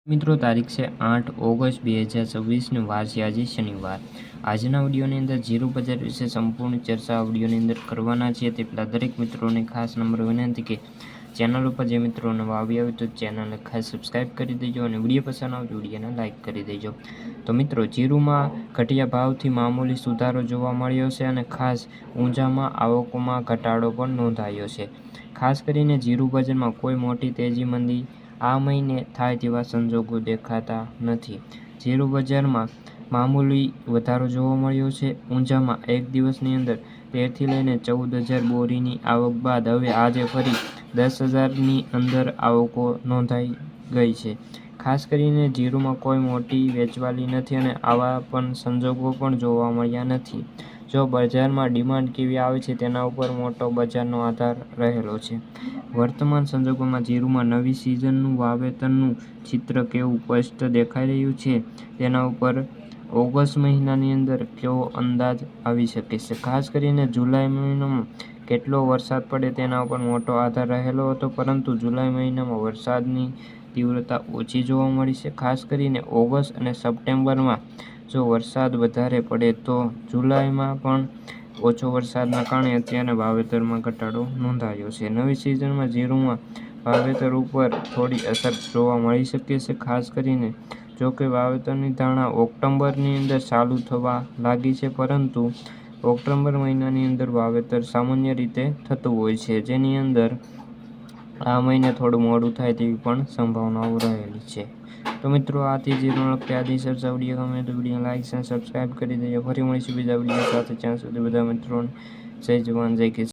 મિત્રો તારીખ છે 8 ઓગસ્ટ 2026 વાર છે આજે શનિવાર। આજના વિડીયોની અંદર જીરું બજાર વિશે સંપૂર્ણ ચર્ચા વિડીયોની અંદર કરવાના છીએ। તે પહેલાં દરેક મિત્રોને ખાસ નમ્ર વિનંતી કે ચેનલ ઉપર જે મિત્રો નવા આવ્યા હોય તો ચેનલને ખાસ સબસ્ક્રાઈબ કરી દેજો અને વિડીયો પસંદ આવે તો વિડીયોને લાઇક કરી દેજો। તો મિત્રો જીરુમાં ઘટિયા ભાવથી મામૂલી સુધારો જોવા મળ્યો છે અને ખાસ ઊંઝામાં આવકોમાં ઘટાડો પણ નોંધાયો છે। ખાસ કરીને જીરું બજારમાં કોઈ મોટી તેજી મંદી આ મહિને થાય તેવા સંજોગો દેખાતા નથી। જીરું બજારમાં મામૂલી વધારો જોવા મળ્યો છે। ઊંઝામાં એક દિવસની અંદર 13થી લઈને 14,000 બોરીની આવક બાદ હવે આજે ફરી 10,000ની અંદર આવકો નોંધાઈ ગઈ છે। ખાસ કરીને જીરુમાં કોઈ મોટી વેચવાલી નથી અને આવા પણ સંજોગો પણ જોવા મળ્યા નથી। જો બજારમાં ડિમાન્ડ કેવી આવે છે તેના ઉપર મોટો બજારનો આધાર રહેલો છે। વર્તમાન સંજોગોમાં જીરુમાં નવી સિઝનનું વાવેતરનું ચિત્ર કેવું સ્પષ્ટ દેખાઈ રહ્યું છે તેના ઉપર ઓગસ્ટ મહિનાની અંદર કેવો અંદાજ આવી શકે છે। ખાસ કરીને જુલાઈ મહિનામાં કેટલો વરસાદ પડે તેના ઉપર મોટો આધાર રહેલો હતો, પરંતુ જુલાઈ મહિનામાં વરસાદની તીવ્રતા ઓછી જોવા મળી છે। ખાસ કરીને ઓગસ્ટ અને સપ્ટેમ્બરમાં જો વરસાદ વધારે પડે તો જુલાઈમાં પણ ઓછો વરસાદના કારણે અત્યારે વાવેતરમાં ઘટાડો નોંધાયો છે। નવી સિઝનમાં જીરુમાં વાવેતર ઉપર થોડી અસર જોવા મળી શકે છે। ખાસ કરીને જોકે વાવેતરની ધારણા ઓક્ટોબરની અંદર ચાલુ થવા લાગી છે, પરંતુ ઓક્ટોબર મહિનાની અંદર વાવેતર સામાન્ય રીતે થતું હોય છે, જેની અંદર આ મહિને થોડું મોડું થાય તેવી પણ સંભાવનાઓ રહેલી છે। તો મિત્રો આથી જીરુને લગતી આજની ચર્ચા વિડીયો ગમે તો વિડીયો લાઇક અને સબસ્ક્રાઈબ કરી દેજો। ફરી મળીશું બીજા વિડીયો સાથે, ત્યાં સુધી બધા મિત્રોને જય જવાન જય કિસાન।